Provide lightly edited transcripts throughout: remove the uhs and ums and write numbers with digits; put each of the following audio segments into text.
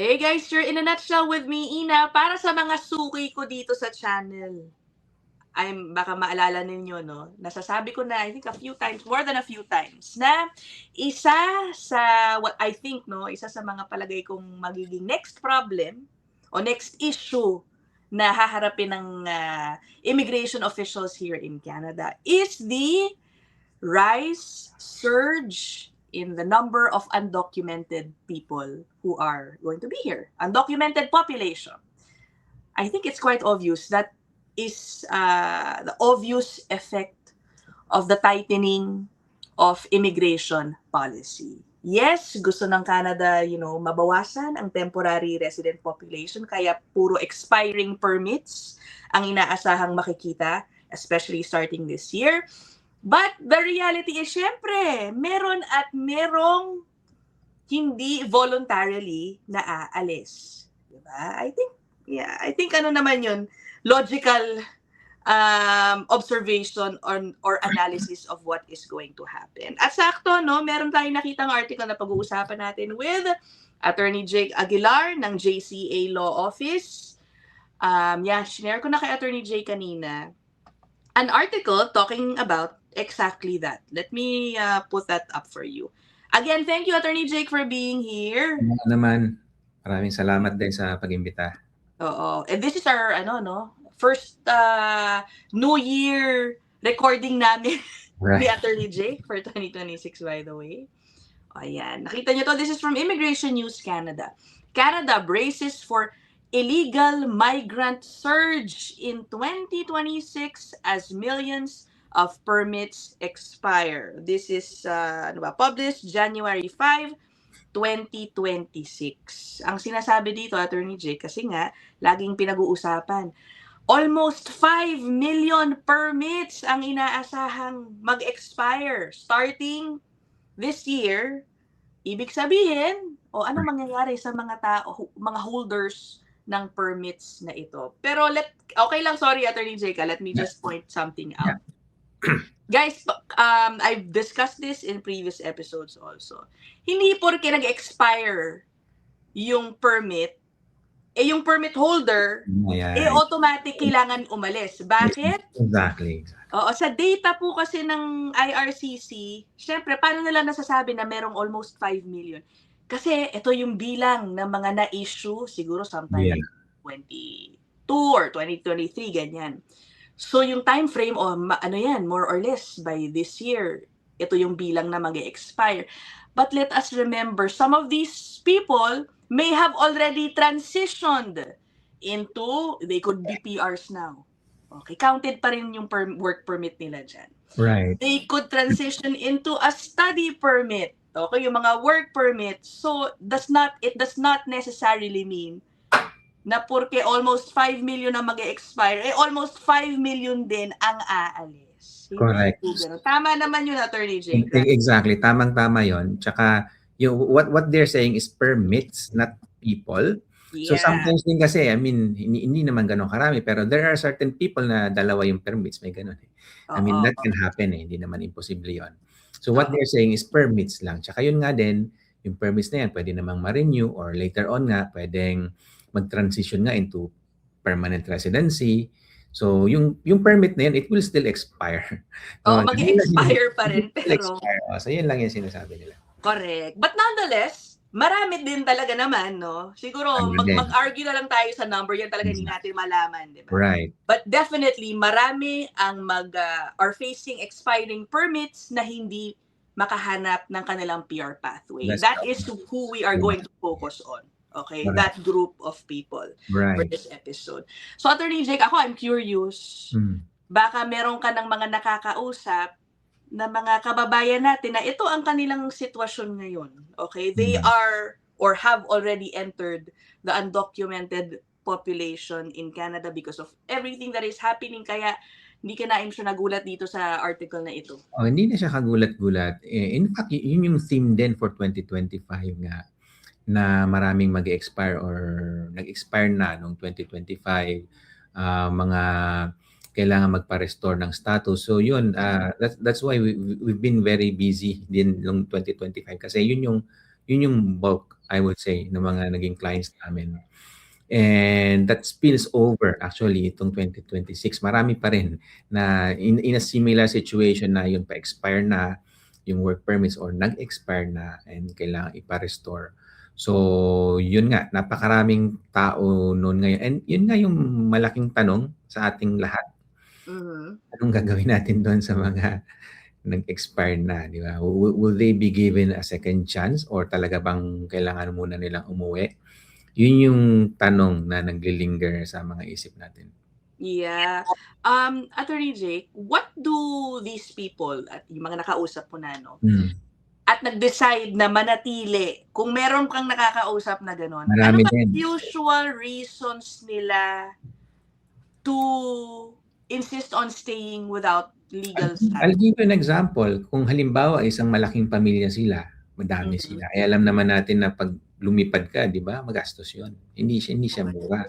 Hey guys, you're in a nutshell with me, Ina. Para sa mga suki ko dito sa channel, baka maalala ninyo, no? Nasasabi ko na, I think a few times, more than a few times, na isa sa, what I think, no, isa sa mga palagay kong magiging next problem o next issue na haharapin ng immigration officials here in Canada is the surge in the number of undocumented people who are going to be here. Undocumented population. I think it's quite obvious that is the obvious effect of the tightening of immigration policy. Yes, gusto ng Canada, mabawasan ang temporary resident population, kaya puro expiring permits ang inaasahang makikita, especially starting this year. But the reality is, syempre, meron at merong hindi voluntarily naaalis. Diba? I think ano naman yun, logical observation or analysis of what is going to happen. At sakto, no, meron tayong nakitang article na pag-uusapan natin with Attorney Jake Aguilar ng JCA Law Office. Share ko na kay Attorney Jake kanina an article talking about exactly that. Let me put that up for you. Again, thank you, Attorney Jake, for being here. Naman, maraming salamat din sa pag-imbita. Oo. And this is our, first New Year recording namin ni Attorney Jake for 2026, by the way. Ayan. Nakita niyo to. This is from Immigration News Canada. Canada braces for illegal migrant surge in 2026 as millions of permits expire. This is published January 5, 2026. Ang sinasabi dito, Attorney Jake, kasi nga, laging pinag-uusapan, almost 5 million permits ang inaasahang mag-expire starting this year. Ibig sabihin, anong mangyayari sa mga tao, mga holders ng permits na ito. Pero okay lang, sorry Attorney Jake, let me just point something out. Guys, I've discussed this in previous episodes also. Hindi porke nag-expire yung permit, yung permit holder, automatic kailangan umalis. Bakit? Exactly. Oo, sa data po kasi ng IRCC, syempre, paano nila nasasabi na merong almost 5 million? Kasi ito yung bilang ng mga na-issue siguro sometime like 22 or 2023, ganyan. So yung time frame, more or less by this year, ito yung bilang na mag-expire. But let us remember, some of these people may have already transitioned into, they could be PRs now. Okay, counted pa rin yung work permit nila dyan. Right. They could transition into a study permit. Okay, yung mga work permit. So, it does not necessarily mean na porque almost 5 million na mag-expire, almost 5 million din ang aalis. Correct. Tama naman yun, Attorney Jake. Exactly. Tamang-tama yun. Tsaka, what they're saying is permits, not people. Yeah. So sometimes din kasi, hindi naman ganun karami, pero there are certain people na dalawa yung permits, may ganun. That can happen hindi naman imposible yun. So what they're saying is permits lang. Tsaka yun nga din, yung permits na yan, pwede namang ma-renew or later on nga, pwedeng mag-transition nga into permanent residency. So yung permit na yan, it will still expire. So, mag-expire pa rin. Pero... So yun lang yung sinasabi nila. Correct. But nonetheless, marami din talaga naman, no? Siguro, mag-argue na lang tayo sa number, yan talaga hindi natin malaman, di ba? Right. But definitely, marami ang are facing expiring permits na hindi makahanap ng kanilang PR pathway. That is who we are going to focus on. Okay? Right. That group of people for this episode. So, Attorney Jake, I'm curious. Baka meron ka ng mga nakakausap na mga kababayan natin na ito ang kanilang sitwasyon ngayon. Okay? They are or have already entered the undocumented population in Canada because of everything that is happening. Kaya hindi ka na siya nagulat dito sa article na ito. Hindi na siya kagulat-gulat. In fact, yun yung theme din for 2025 nga na maraming mag-expire or nag-expire na noong 2025. Mga kailangan magpa-restore ng status. So yun, that's why we've been very busy din noong 2025 kasi yun Yun yung bulk, I would say, ng mga naging clients namin. And that spills over actually itong 2026. Marami pa rin na in a similar situation na yun pa-expire na yung work permits or nag-expire na and kailangan ipa-restore. So, yun nga, napakaraming tao noon ngayon. And yun nga yung malaking tanong sa ating lahat. Anong gagawin natin doon sa mga nag-expire na, di ba? Will they be given a second chance or talaga bang kailangan muna nilang umuwi? Yun yung tanong na naglilinger sa mga isip natin. Yeah. Attorney Jake, what do these people at yung mga nakausap mo na, no? At nag-decide na manatili, kung meron kang nakakausap na gano'n, Marami ano ba din. usual reasons nila to insist on staying without legal status? I'll give you an example. Kung halimbawa isang malaking pamilya sila, madami sila. Eh alam naman natin na pag lumipad ka, di ba, magastos yun. Hindi siya mura.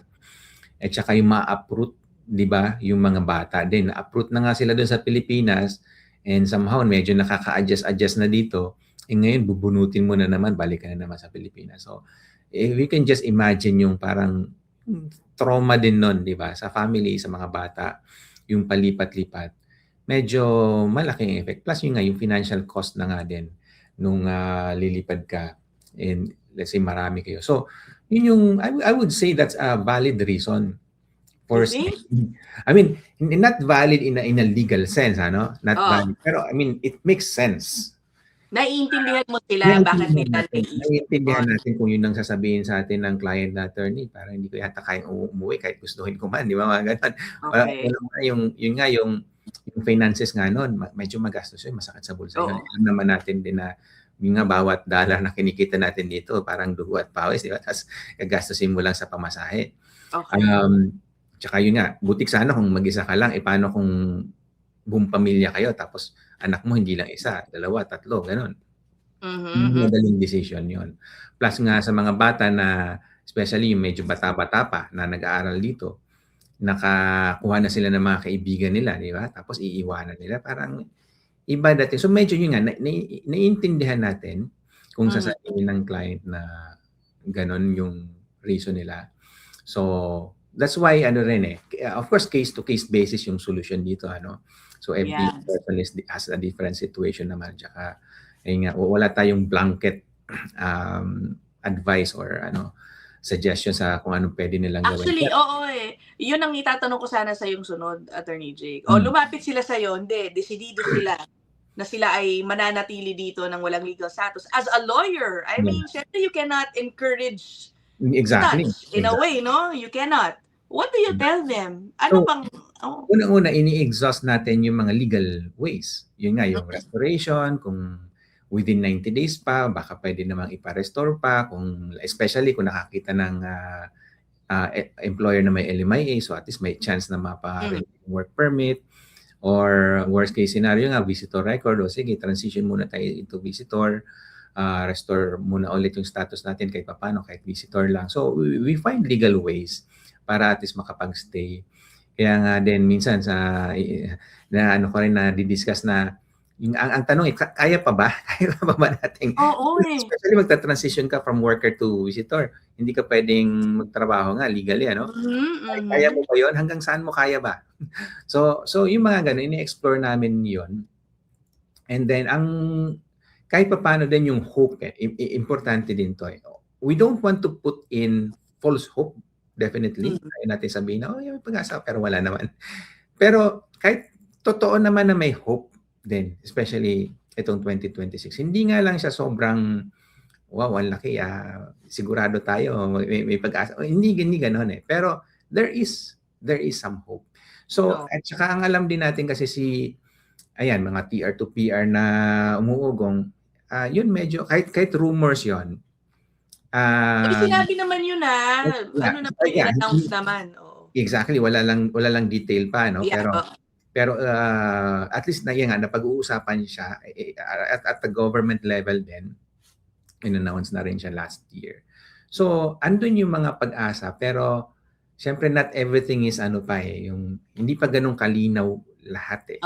At saka yung ma-uproot, di ba, yung mga bata din. Na-uproot na nga sila doon sa Pilipinas and somehow medyo nakaka-adjust na dito. Eh ngayon, bubunutin mo na naman, balik ka na naman sa Pilipinas. So, if you can just imagine yung parang trauma din nun, di ba, sa family, sa mga bata, yung palipat-lipat, medyo malaking effect. Plus yung nga, yung financial cost na nga din nung lilipad ka and let's say marami kayo. So, yun yung, I would say that's a valid reason for staying. I mean, not valid in a legal sense, ano? Not valid. Pero, I mean, it makes sense. Naiintindihan mo sila, bakit nila naiintindihan natin kung yun ang sasabihin sa atin ng client na attorney, para hindi ko yata kayang umuwi kahit gustuhin ko man, di ba, mga ganun. Yun nga, yung finances nga nun, medyo magastos yun, masakit sa bulsa yun. Alam naman natin din na yung nga bawat dollar na kinikita natin dito, parang dugo at pawis, di ba? Tapos gagastusin mo lang sa pamasahe. Tsaka yun nga, butik sana kung mag-isa ka lang, paano kung buong pamilya kayo, tapos anak mo hindi lang isa, dalawa, tatlo, ganun. Madaling decision yun. Plus nga sa mga bata na, especially yung medyo bata-bata pa na nag-aaral dito, nakakuha na sila ng mga kaibigan nila, di ba? Tapos iiwanan nila, parang iba dati. So medyo yun nga, naiintindihan natin kung sasabihin ng client na ganon yung reason nila. So that's why of course case-to-case basis yung solution dito, ano. So every person has a different situation naman. Tsaka nga, wala tayong blanket advice or suggestion sa kung anong pwede nilang gawin. Actually, oo eh. Yun ang itatanong ko sana sa yung sunod, Attorney Jake. Lumapit sila sa'yo, hindi, desidido sila na sila ay mananatili dito ng walang legal status. As a lawyer, I mean, syempre you cannot encourage such in a way, no? You cannot. What do you tell them? Ano bang... Unang-una, ini-exhaust natin yung mga legal ways. Yun nga, yung restoration, kung within 90 days pa, baka pwede namang ipa-restore pa, especially kung nakakita ng employer na may LMIA, so at least may chance na mapa-work permit, or worst case scenario nga, visitor record, o sige, transition muna tayo into visitor, restore muna ulit yung status natin kahit paano, kahit visitor lang. So, we find legal ways para at least makapag-stay. Kaya nga din minsan ko rin na di-discuss na ang tanong kaya pa ba? Kaya pa ba natin? Especially magta-transition ka from worker to visitor. Hindi ka pwedeng magtrabaho nga legally, ano? Kaya mo ba yun? Hanggang saan mo kaya ba? So yung mga ganun, ini-explore namin yun. And then, kahit pa paano din yung hope, importante din to. We don't want to put in false hope. Definitely. Kaya natin sabihin na, may pag-asa, pero wala naman. Pero kahit totoo naman na may hope din, especially itong 2026. Hindi nga lang siya sobrang, wow, ang laki, sigurado tayo, may pag-asa. Hindi gano'n eh. Pero there is some hope. So, at saka ang alam din natin kasi mga TR to PR na umuugong, yun medyo, kahit rumors yun, sinabi naman yun i-announce naman. Exactly, wala lang detail pa, no? Pero at least napag-uusapan siya at the government level din. In-announce na rin siya last year. So, andun yung mga pag-asa, pero syempre not everything is yung hindi pa ganun kalinaw lahat eh.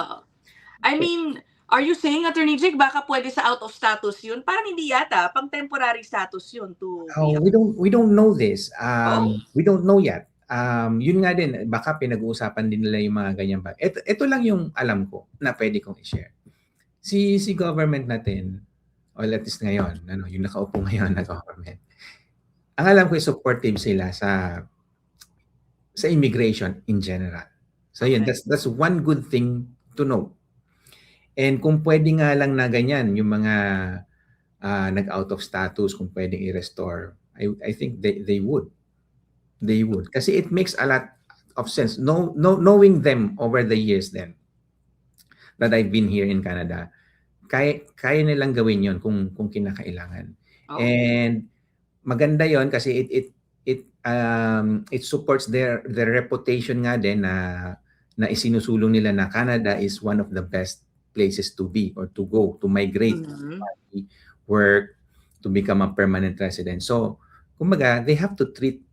I mean, Are you saying, Attorney Jake, baka pwede sa out of status yun? Parang hindi yata, pang temporary status yun to be We don't know this. Oh. We don't know yet. Yun nga din, baka pinag-uusapan din nila yung mga ganyan ba. Ito lang yung alam ko na pwede kong i-share. Si government natin, o at least ngayon, yung nakaupo ngayon na government, ang alam ko supportive sila sa immigration in general. So yun, that's one good thing to know. And kung pwede nga lang na ganyan, yung mga nag-out of status, kung pwedeng i-restore, I think they would. They would. Kasi it makes a lot of sense. Knowing them over the years then, that I've been here in Canada, kaya nilang gawin yon kung kinakailangan. Oh. And maganda yon kasi it supports their reputation nga din na isinusulong nila na Canada is one of the best places to be or to go, to migrate, work, to become a permanent resident. So, kumbaga, they have to treat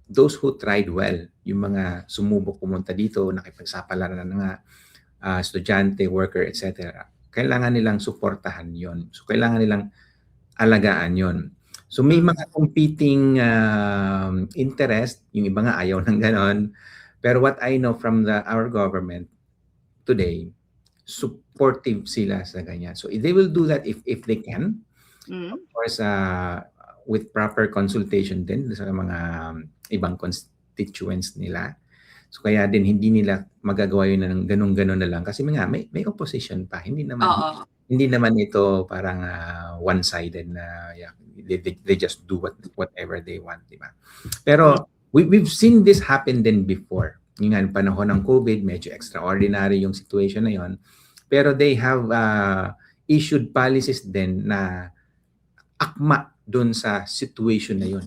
those who tried well, yung mga sumubok pumunta dito, nakipagsapalaran na nga, estudyante, worker, etc. Kailangan nilang suportahan yon. So, kailangan nilang alagaan yon. So, may mga competing interest, yung iba nga ayaw ng ganon. Pero what I know from our government today, supportive sila sa ganyan. So, they will do that if they can. Of course, with proper consultation din sa mga ibang constituents nila. So kaya din hindi nila magagawa yun ng ganun-ganun na lang kasi nga may opposition pa. Hindi naman ito parang one-sided na they just do whatever they want, di ba? Pero we've seen this happen din before. Yung nga, panahon ng COVID, medyo extraordinary yung situation na yon. Pero they have issued policies din na akma doon sa situation na yun.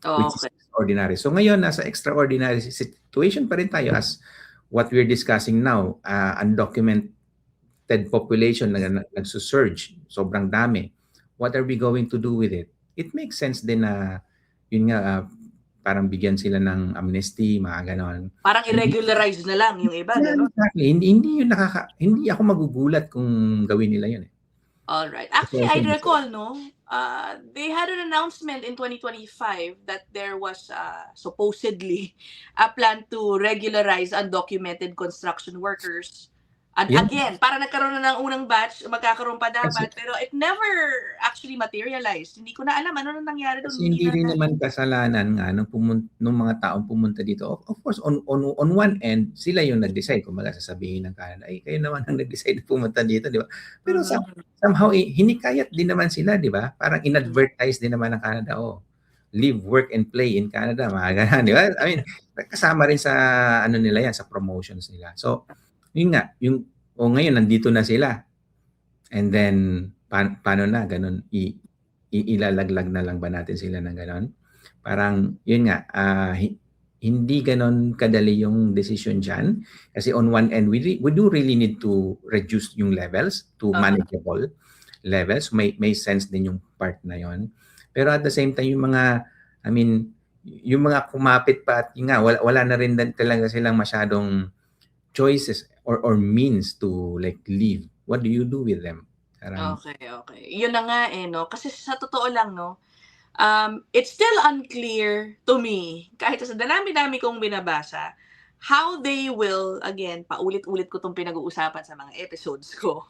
Which is extraordinary. So ngayon, nasa extraordinary situation pa rin tayo as what we're discussing now, undocumented population na nagsusurge, sobrang dami. What are we going to do with it? It makes sense din na, yun nga, parang bigyan sila ng amnesty, mga ganon. Parang i-regularize na lang yung iba, gano'n? Exactly. Hindi ako magugulat kung gawin nila yun. Alright. Actually, I recall, they had an announcement in 2025 that there was supposedly a plan to regularize undocumented construction workers. And again, parang nagkaroon na ng unang batch, magkakaroon pa dapat, pero it never actually materialized. Hindi ko na alam ano nang nangyari doon. Kasi hindi rin naman kasalanan nga nung mga taong pumunta dito. Of course, on one end, sila yung nag-decide. Kung sasabihin ng Canada, ay kayo naman ang nag-decide na pumunta dito, di ba? Pero somehow, hinikayat din naman sila, di ba? Parang in-advertise din naman ng Canada, live, work, and play in Canada, mga ganun, di ba? I mean, kasama rin sa nila yan, sa promotions nila. So, yun nga, ngayon nandito na sila. And then, paano na, ganun, ilalaglag na lang ba natin sila ng ganun? Parang, yun nga, hindi ganun kadali yung decision dyan. Kasi on one end, we do really need to reduce yung levels to manageable levels. May sense din yung part na yon. Pero at the same time, yung mga kumapit pa at yun nga, wala na rin talaga silang masyadong choices or means to like leave. What do you do with them? Okay. Yun na nga kasi sa totoo lang it's still unclear to me, kahit sa dami-dami kong binabasa, how they will, again, paulit-ulit ko itong pinag-uusapan sa mga episodes ko,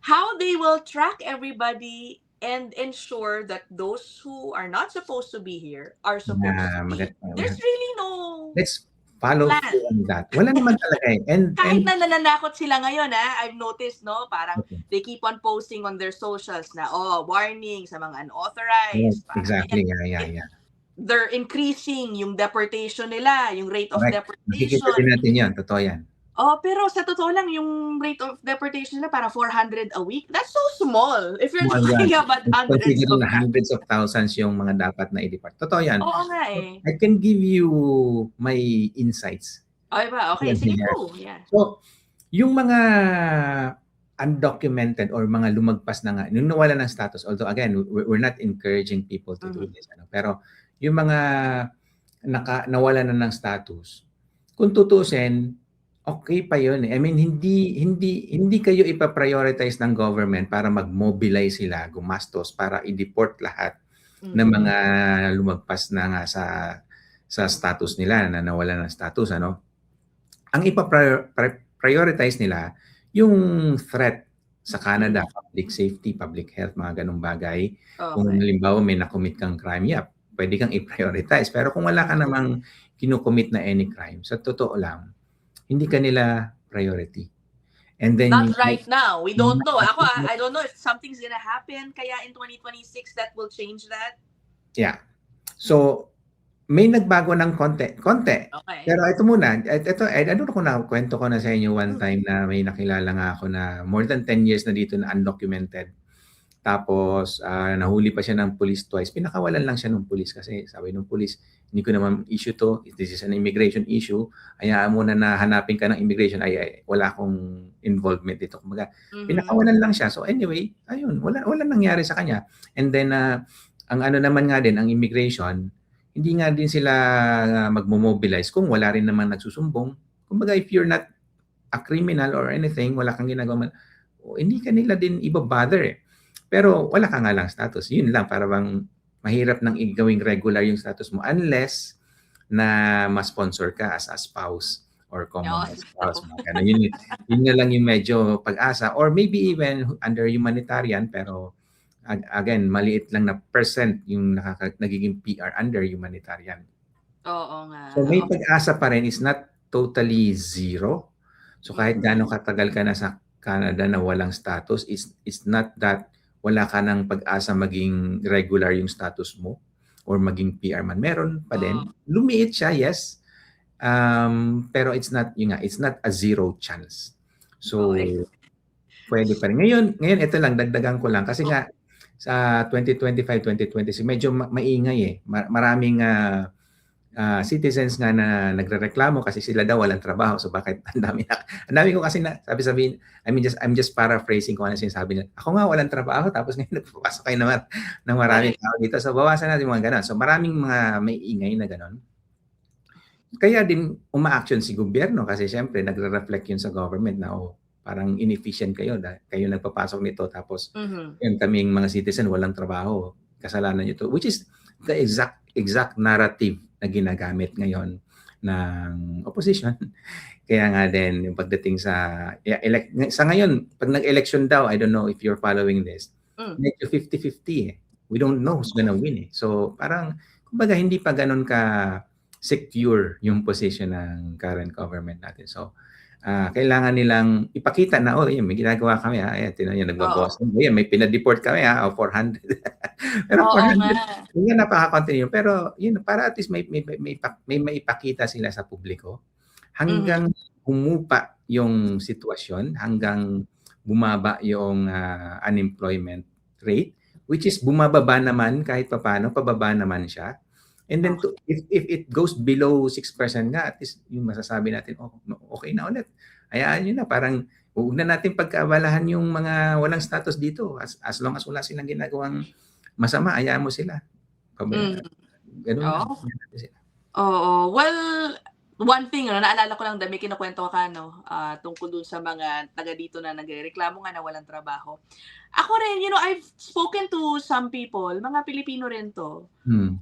how they will track everybody and ensure that those who are not supposed to be here are supposed to be. There's really no Let's follow through on that. Wala naman talaga eh. Kahit na nananakot sila ngayon, I've noticed, parang they keep on posting on their socials na, warning sa mga unauthorized. Yes, exactly, yeah. They're increasing yung deportation nila, yung rate of deportation. Nakikita din natin yan, totoo yan. Pero sa totoo lang, yung rate of deportation nila parang 400 a week. That's so small. If you're talking about hundreds of thousands yung mga dapat na i-deport. Totoo yan. Oo nga eh. I can give you my insights. Okay, sige po. Yeah. So, yung mga undocumented or mga lumagpas na nga, nung nawala ng status, although again, we're not encouraging people to do this. Pero yung mga nawala na ng status, kung tutusin, okay pa yun eh. I mean, hindi kayo ipa-prioritize ng government para mag-mobilize sila, gumastos para i-deport lahat ng mga lumagpas na nga sa status nila, na nawalan ng status, ano? Ang ipa-prioritize nila yung threat sa Canada, public safety, public health, mga ganung bagay. Kung Okay. halimbawa may nakommit kang crime, pwede kang i-prioritize. Pero kung wala ka namang kino-commit na any crime, sa totoo lang, hindi ka nila priority. And then Not right now. We don't know. Ako, I don't know if something's gonna happen kaya in 2026 that will change that. Yeah. So, may nagbago ng konti. Okay. Pero ito muna, I don't know kung nakwento ko na sa inyo one time na may nakilala nga ako na more than 10 years na dito na undocumented. Tapos, nahuli pa siya ng police twice. Pinakawalan lang siya ng police kasi sabi ng police, hindi ko naman issue to. This is an immigration issue. Hayaan mo na hanapin ka ng immigration. Ay, wala akong involvement dito. Kumbaga, pinakawalan lang siya. So anyway, ayun, wala nangyari sa kanya. And then, ang ano naman nga din, ang immigration, hindi nga din sila magmo-mobilize kung wala rin naman nagsusumbong. Kumbaga, if you're not a criminal or anything, wala kang ginagawa, hindi ka nila din ibabother eh. Pero wala ka nga lang status. Yun lang, para bang mahirap nang gawing regular yung status mo unless na ma-sponsor ka as a spouse or common spouse. Yun na lang yung medyo pag-asa. Or maybe even under humanitarian, pero again, maliit lang na percent yung nagiging PR under humanitarian. Oo nga. So may pag-asa pa rin, is not totally zero. So kahit gaano katagal ka na sa Canada na walang status, it's not that wala ka ng pag-asa maging regular yung status mo or maging PR man. Meron pa din. Lumiit siya, yes. Pero it's not a zero chance. So pwede pa rin. Ngayon ito lang, dagdagan ko lang kasi nga sa 2025, 2026 medyo maingay eh. Maraming citizens nga na nagrereklamo kasi sila daw walang trabaho. So bakit ang dami ko kasi na sabi I'm just paraphrasing kung ano sinasabi nila. Ako nga walang trabaho tapos ngayon nagpapasok kayo naman ng maraming tao dito. So bawasan natin mga ganun. So maraming mga may ingay na ganun. Kaya din uma-action si gobyerno kasi syempre nagre-reflect yun sa government na parang inefficient kayo nagpapasok nito tapos yun, kaming mga citizen walang trabaho. Kasalanan nyo to, which is the exact narrative na ginagamit ngayon ng opposition. Kaya nga din yung pagdating sa ngayon, pag nag-election daw, I don't know if you're following this, medyo 50-50 eh. We don't know who's gonna win eh. So parang, kumbaga hindi pa ganun ka secure yung position ng current government natin. So kailangan nilang ipakita na, may ginagawa kami ayan, tinan nyo, nagbabawas. May pinadeport kami 400. Pero 400, yun nga napaka-continue. Pero yun, para at least may maipakita sila sa publiko hanggang humupa yung sitwasyon, hanggang bumaba yung unemployment rate, which is bumababa naman kahit papaano, pababa naman siya. And then if it goes below 6% nga, at least yung masasabi natin, okay na ulit. Hayaan nyo na, parang huwag na natin pagkaabalahan yung mga walang status dito. As long as wala silang ginagawang masama, hayaan mo sila. Ganun lang. Oo. Well, one thing, naalala ko lang, may kinukwento ka, tungkol dun sa mga taga dito na nagreklamo nga na walang trabaho. Ako rin, I've spoken to some people, mga Pilipino rin to,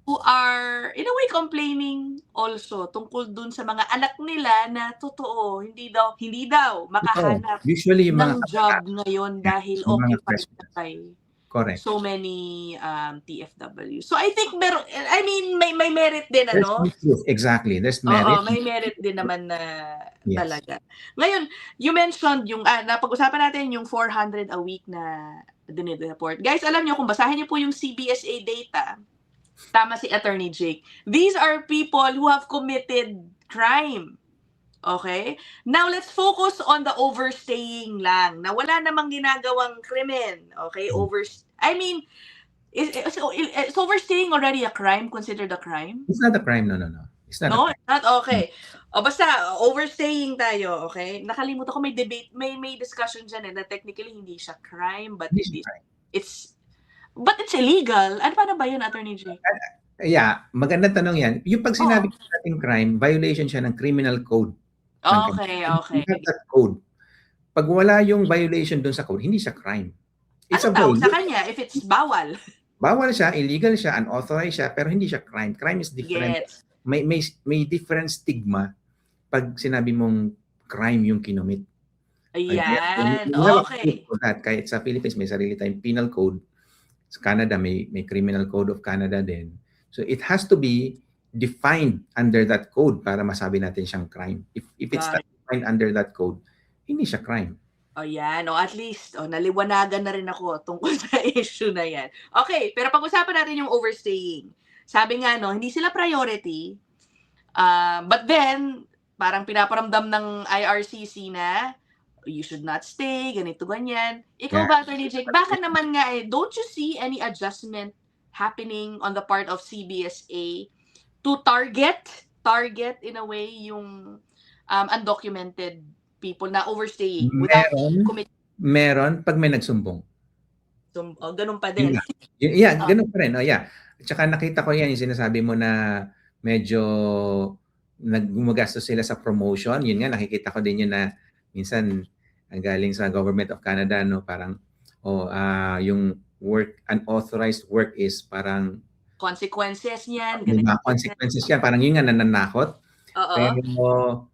who are, in a way, complaining also tungkol dun sa mga anak nila na totoo, hindi daw makahanap usually yung ng job ngayon dahil occupied na kay correct. So many TFW. So I think may merit din, Exactly. There's merit. May merit din naman na talaga. Ngayon, you mentioned yung napag-usapan natin yung 400 a week na dinideport. Guys, alam niyo kung basahin niyo po yung CBSA data, tama si Attorney Jake. These are people who have committed crime. Okay? Now, let's focus on the overstaying lang, na wala namang ginagawang krimen. Okay? Is overstaying already a crime? Considered a crime? It's not a crime, no. It's not. No, it's not. Okay. Basta, overstaying tayo, okay? Nakalimutan ko may debate, may discussion dyan na technically hindi siya crime, but it's illegal. Paano ba yun, Attorney Jake? Yeah, magandang tanong yan. Yung pag sinabi natin crime, violation siya ng criminal code. Okay, You okay. have that code. Pag wala yung violation dun sa code, hindi siya crime. It's Ano a tawag sa violation. kanya if it's bawal? Bawal siya, illegal siya, unauthorized siya, pero hindi siya crime. Crime is different. Gets. May different stigma pag sinabi mong crime yung kinomit. Ayan, We have a okay. code for that. Kahit sa Philippines, may sarili tayong penal code. Sa Canada, may criminal code of Canada din. So it has to be defined under that code para masabi natin siyang crime. If it's not defined under that code, hindi siya crime. Ayan, o at least, naliwanagan na rin ako tungkol sa issue na yan. Okay, pero pag-usapan natin yung overstaying. Sabi nga, hindi sila priority. But then, parang pinaparamdam ng IRCC na, you should not stay, ganito, ganyan. Ikaw ba, Attorney Jake, baka naman nga don't you see any adjustment happening on the part of CBSA to target in a way yung undocumented people na overstaying without committing? Meron pag may nagsumbong. Ganun pa din. Yeah, ganun pa rin. Yeah. Tsaka nakita ko yan, yung sinasabi mo na medyo gumagastos sila sa promotion. Yun nga, nakikita ko din yun na minsan ang galing sa Government of Canada, parang yung work, unauthorized work is parang consequences niyan. May mga consequences yan. Parang yun nga, nananakot. Pero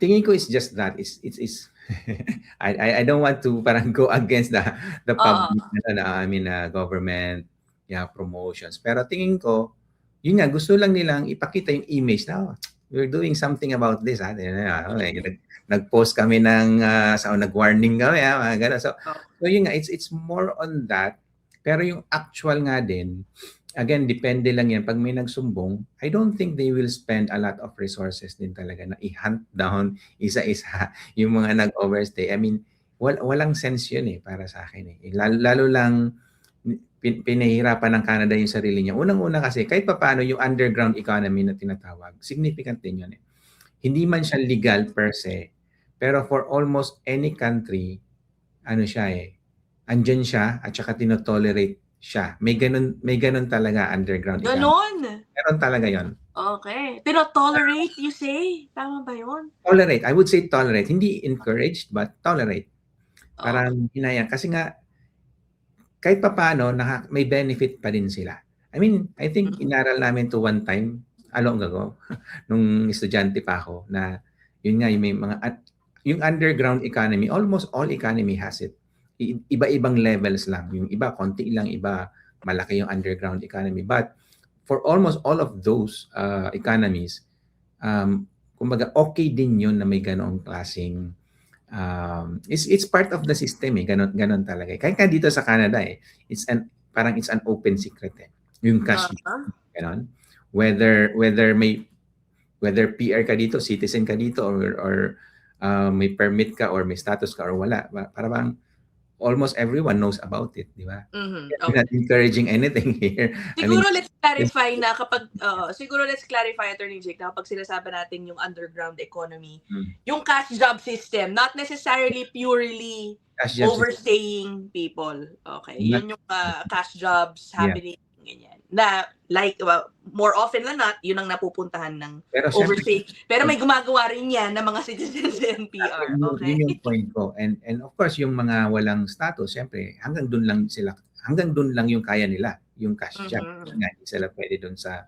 tingin ko is just that. I don't want to parang go against the public, government promotions. Pero tingin ko, yun nga, gusto lang nilang ipakita yung image na, we're doing something about this. Nag-post kami nag-warning kami. Mga ganun. So yun nga, it's more on that. Pero yung actual nga din, again, depende lang yan. Pag may nagsumbong, I don't think they will spend a lot of resources din talaga na i-hunt down isa-isa yung mga nag-overstay. I mean, walang sense yun para sa akin. Lalo lang pinahirapan ng Canada yung sarili niya. Unang-una kasi, kahit paano yung underground economy na tinatawag, significant din yun. Hindi man siya legal per se, pero for almost any country, andyan siya at saka tinotolerate siya. May ganun talaga underground economy. Ganon? Meron talaga yon. Okay. Tinotolerate, you say? Tama ba yun? Tolerate. I would say tolerate. Hindi encouraged, but tolerate. Parang hinayang. Kasi nga, kahit pa paano, may benefit pa din sila. I mean, I think inaral namin to one time, long ago, nung estudyante pa ako, na yun nga, yung underground economy, almost all economy has it. Iba-ibang levels lang. Yung iba, konti lang. Iba, malaki yung underground economy. But for almost all of those economies, kumbaga, okay din yun na may ganoong klaseng it's part of the system ganon talaga. Kahit dito sa Canada it's an open secret yung cash ganon. Whether PR ka dito, citizen ka dito or may permit ka or may status ka or wala, parang almost everyone knows about it, di ba? Okay. We're not encouraging anything here. Siguro let's clarify na Attorney Jake, na kapag sinasabi natin yung underground economy, yung cash job system, not necessarily purely overstaying people. Okay. Yun yung cash jobs happening, ganyan. Na more often than not, yun ang napupuntahan ng overstay. Pero may gumagawa rin yan ng mga citizens and PR. Okay. Yun yung point ko. And of course, yung mga walang status, syempre, hanggang dun lang yung kaya nila, yung cash job. Hindi sila pwede dun sa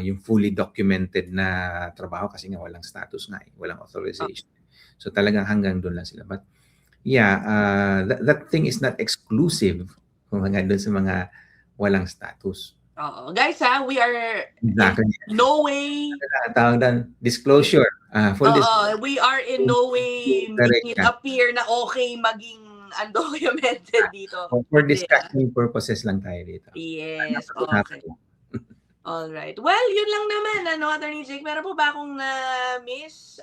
yung fully documented na trabaho kasi nga walang status nga, walang authorization. So talagang hanggang dun lang sila. But that thing is not exclusive kung hanggang dun sa mga walang status. Guys, we are exactly. In no way disclosure. Full disclosure. We are in no way making it appear na okay maging undocumented dito. For discussion purposes lang tayo dito. Yes, okay. Alright. Well, yun lang naman, Attorney Jake. Meron po ba akong miss?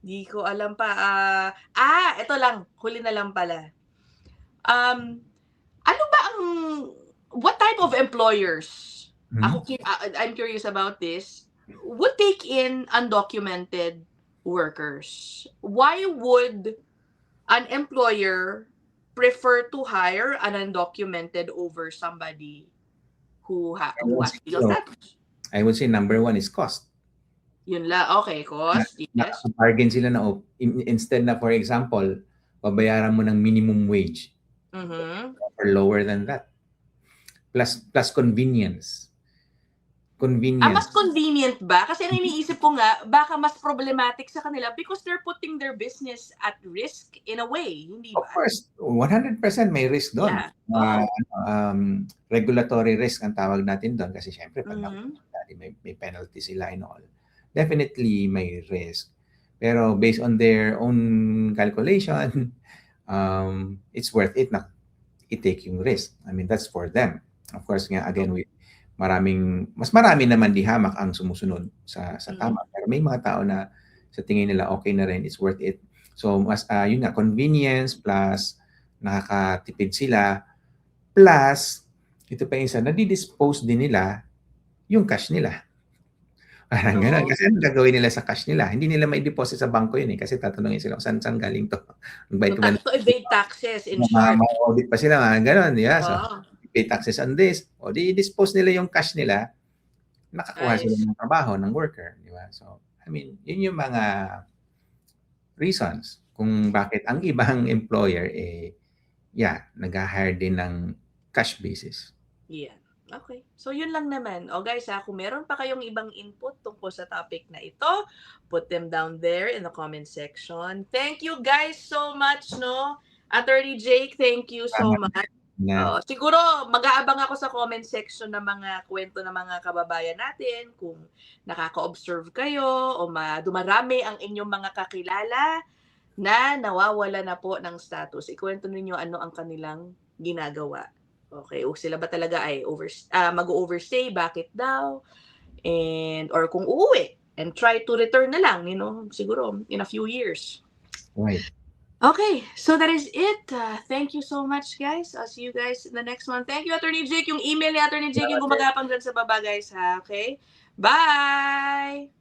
Di ko alam pa. Ito lang. Huli na lang pala. Ano ba what type of employers, I'm curious about this, would take in undocumented workers? Why would an employer prefer to hire an undocumented over somebody who has legal status? I would say number one is cost. Yun lang. Okay, cost. Yes. Nakaka-bargain sila na instead na, for example, babayaran mo ng minimum wage or lower than that. Plus convenience. Mas convenient ba? Kasi ang iniisip ko nga, baka mas problematic sa kanila because they're putting their business at risk in a way, hindi Of ba? course, 100% may risk doon. Yeah. Regulatory risk ang tawag natin doon kasi syempre pag may penalty sila and all. Definitely may risk. Pero based on their own calculation, it's worth it na i-take yung risk. I mean, that's for them. Of course, nga, again, mas marami naman di hamak ang sumusunod sa tama. Pero may mga tao na sa tingin nila okay na rin, it's worth it. So, mas yun nga, convenience plus nakakatipid sila plus, ito pa yung isa, nadi-dispose din nila yung cash nila. Parang gano'n. Kasi ano gagawin nila sa cash nila? Hindi nila may deposit sa bangko yun eh. Kasi tatanungin sila, saan galing to? To evade taxes, in short. Ma-audit pa sila, gano'n. Yeah. So, pay taxes on this. O, di-dispose nila yung cash nila. Nakakuha sila ng trabaho ng worker. Di ba? So, I mean, yun yung mga reasons kung bakit ang ibang employer nag-hire din ng cash basis. Yeah. Okay. So, yun lang naman. O guys, kung meron pa kayong ibang input tungkol sa topic na ito, put them down there in the comment section. Thank you guys so much, no? Attorney Jake, thank you so much. Siguro, mag-aabang ako sa comment section ng mga kwento ng mga kababayan natin kung nakaka-observe kayo o dumarami ang inyong mga kakilala na nawawala na po ng status. Ikwento ninyo ano ang kanilang ginagawa. Okay, o sila ba talaga ay mag-overstay, bakit daw? Or kung uuwi and try to return na lang, siguro in a few years. Right. Okay, so that is it. Thank you so much, guys. I'll see you guys in the next one. Thank you, Attorney Jake. Yung email ni Attorney Jake yung gumagapang dyan sa baba, guys. Okay? Bye!